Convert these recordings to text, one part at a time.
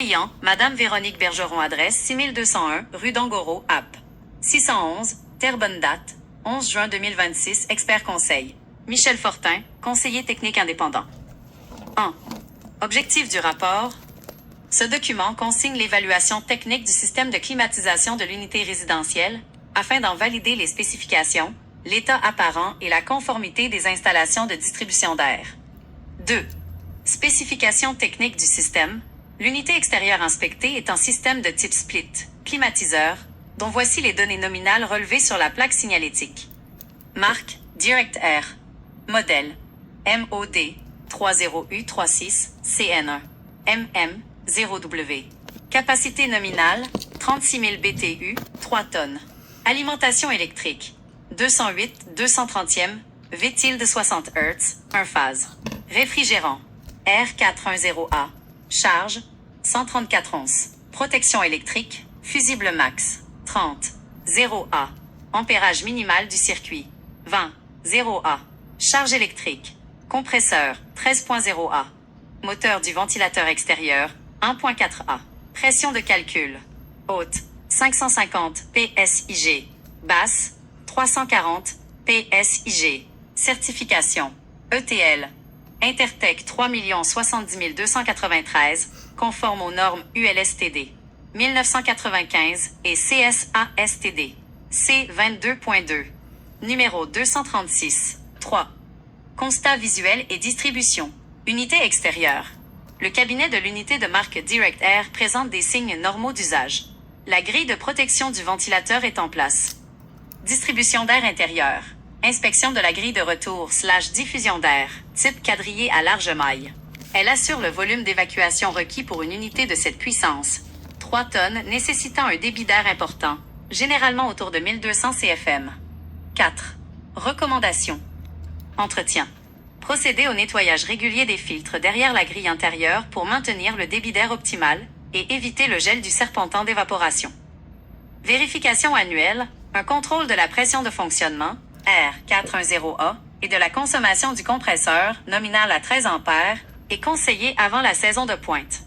Client, Madame Véronique Bergeron, adresse 6201, rue d'Angoro, App. 611, Terrebonne, date, 11 juin 2026, expert conseil. Michel Fortin, conseiller technique indépendant. 1. Objectif du rapport. Ce document consigne l'évaluation technique du système de climatisation de l'unité résidentielle, afin d'en valider les spécifications, l'état apparent et la conformité des installations de distribution d'air. 2. Spécification technique du système. L'unité extérieure inspectée est un système de type split, climatiseur, dont voici les données nominales relevées sur la plaque signalétique. Marque, Direct Air. Modèle, MOD, 30U36, CN1, MM0W. Capacité nominale, 36 000 BTU, 3 tonnes. Alimentation électrique, 208-230e, V-tilde 60 Hz, 1 phase. Réfrigérant, R410A. Charge, 134 onces. Protection électrique, fusible max, 30. 0A. Ampérage minimal du circuit, 20. 0A. Charge électrique. Compresseur, 13.0A. Moteur du ventilateur extérieur, 1.4A. Pression de calcul. Haute, 550 PSIG. Basse, 340 PSIG. Certification. ETL. Intertech 3 070 293, conforme aux normes ULSTD 1995 et CSASTD C22.2. Numéro 236. 3. Constat visuel et distribution. Unité extérieure. Le cabinet de l'unité de marque Direct Air présente des signes normaux d'usage. La grille de protection du ventilateur est en place. Distribution d'air intérieur. Inspection de la grille de retour / diffusion d'air, type quadrillé à large maille. Elle assure le volume d'évacuation requis pour une unité de cette puissance. 3 tonnes nécessitant un débit d'air important, généralement autour de 1200 CFM. 4. Recommandations. Entretien. Procéder au nettoyage régulier des filtres derrière la grille intérieure pour maintenir le débit d'air optimal et éviter le gel du serpentin d'évaporation. Vérification annuelle, un contrôle de la pression de fonctionnement, R410A, et de la consommation du compresseur, nominal à 13 ampères, est conseillé avant la saison de pointe.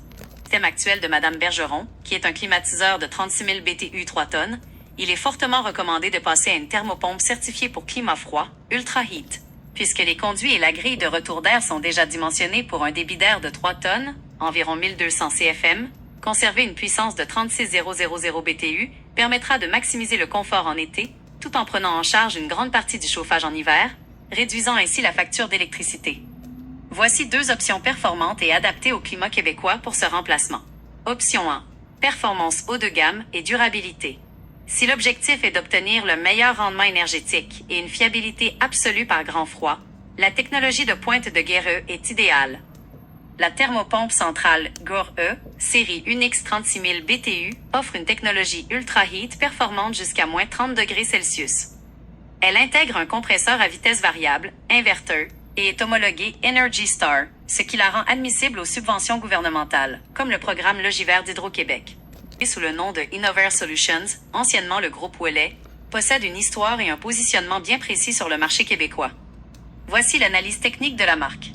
Thème actuel de Madame Bergeron, qui est un climatiseur de 36 000 BTU 3 tonnes, il est fortement recommandé de passer à une thermopompe certifiée pour climat froid, Ultra Heat, puisque les conduits et la grille de retour d'air sont déjà dimensionnés pour un débit d'air de 3 tonnes, environ 1200 CFM. Conserver une puissance de 36000 BTU permettra de maximiser le confort en été, tout en prenant en charge une grande partie du chauffage en hiver, réduisant ainsi la facture d'électricité. Voici 2 options performantes et adaptées au climat québécois pour ce remplacement. Option 1. Performance haut de gamme et durabilité. Si l'objectif est d'obtenir le meilleur rendement énergétique et une fiabilité absolue par grand froid, la technologie de pointe de Guerreux est idéale. La thermopompe centrale GOR-E, série Unix 36 000 BTU, offre une technologie Ultra Heat performante jusqu'à moins 30 degrés Celsius. Elle intègre un compresseur à vitesse variable, inverteur, et est homologuée Energy Star, ce qui la rend admissible aux subventions gouvernementales, comme le programme Logivert d'Hydro-Québec. Et sous le nom de Innover Solutions, anciennement le groupe Ouellet, possède une histoire et un positionnement bien précis sur le marché québécois. Voici l'analyse technique de la marque.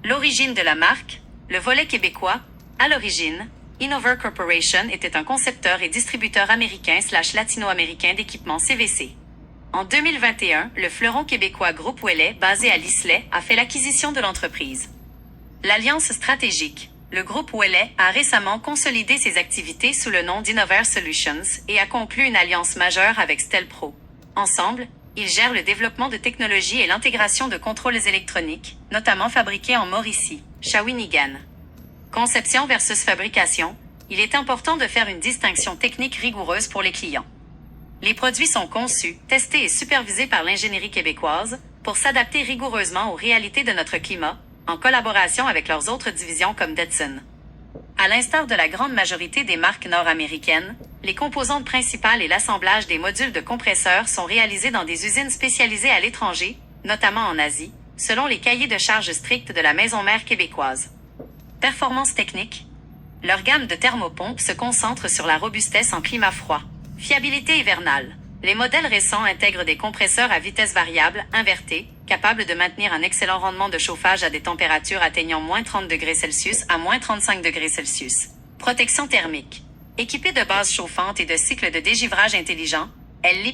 L'origine de la marque, le volet québécois. À l'origine, Innover Corporation était un concepteur et distributeur américain / latino-américain d'équipements CVC. En 2021, le fleuron québécois Groupe Ouellet, basé à L'islay, a fait l'acquisition de l'entreprise. L'alliance stratégique. Le groupe Ouellet a récemment consolidé ses activités sous le nom d'Innover Solutions et a conclu une alliance majeure avec Stelpro. Ensemble, ils gèrent le développement de technologies et l'intégration de contrôles électroniques, notamment fabriqués en Mauricie, Shawinigan. Conception versus fabrication, il est important de faire une distinction technique rigoureuse pour les clients. Les produits sont conçus, testés et supervisés par l'ingénierie québécoise pour s'adapter rigoureusement aux réalités de notre climat, en collaboration avec leurs autres divisions comme Detson. À l'instar de la grande majorité des marques nord-américaines, les composantes principales et l'assemblage des modules de compresseurs sont réalisés dans des usines spécialisées à l'étranger, notamment en Asie, selon les cahiers de charges stricts de la maison mère québécoise. Performance technique. Leur gamme de thermopompes se concentre sur la robustesse en climat froid. Fiabilité hivernale. Les modèles récents intègrent des compresseurs à vitesse variable, invertés, capables de maintenir un excellent rendement de chauffage à des températures atteignant moins 30 degrés Celsius à moins 35 degrés Celsius. Protection thermique. Équipée de bases chauffantes et de cycles de dégivrage intelligents, elle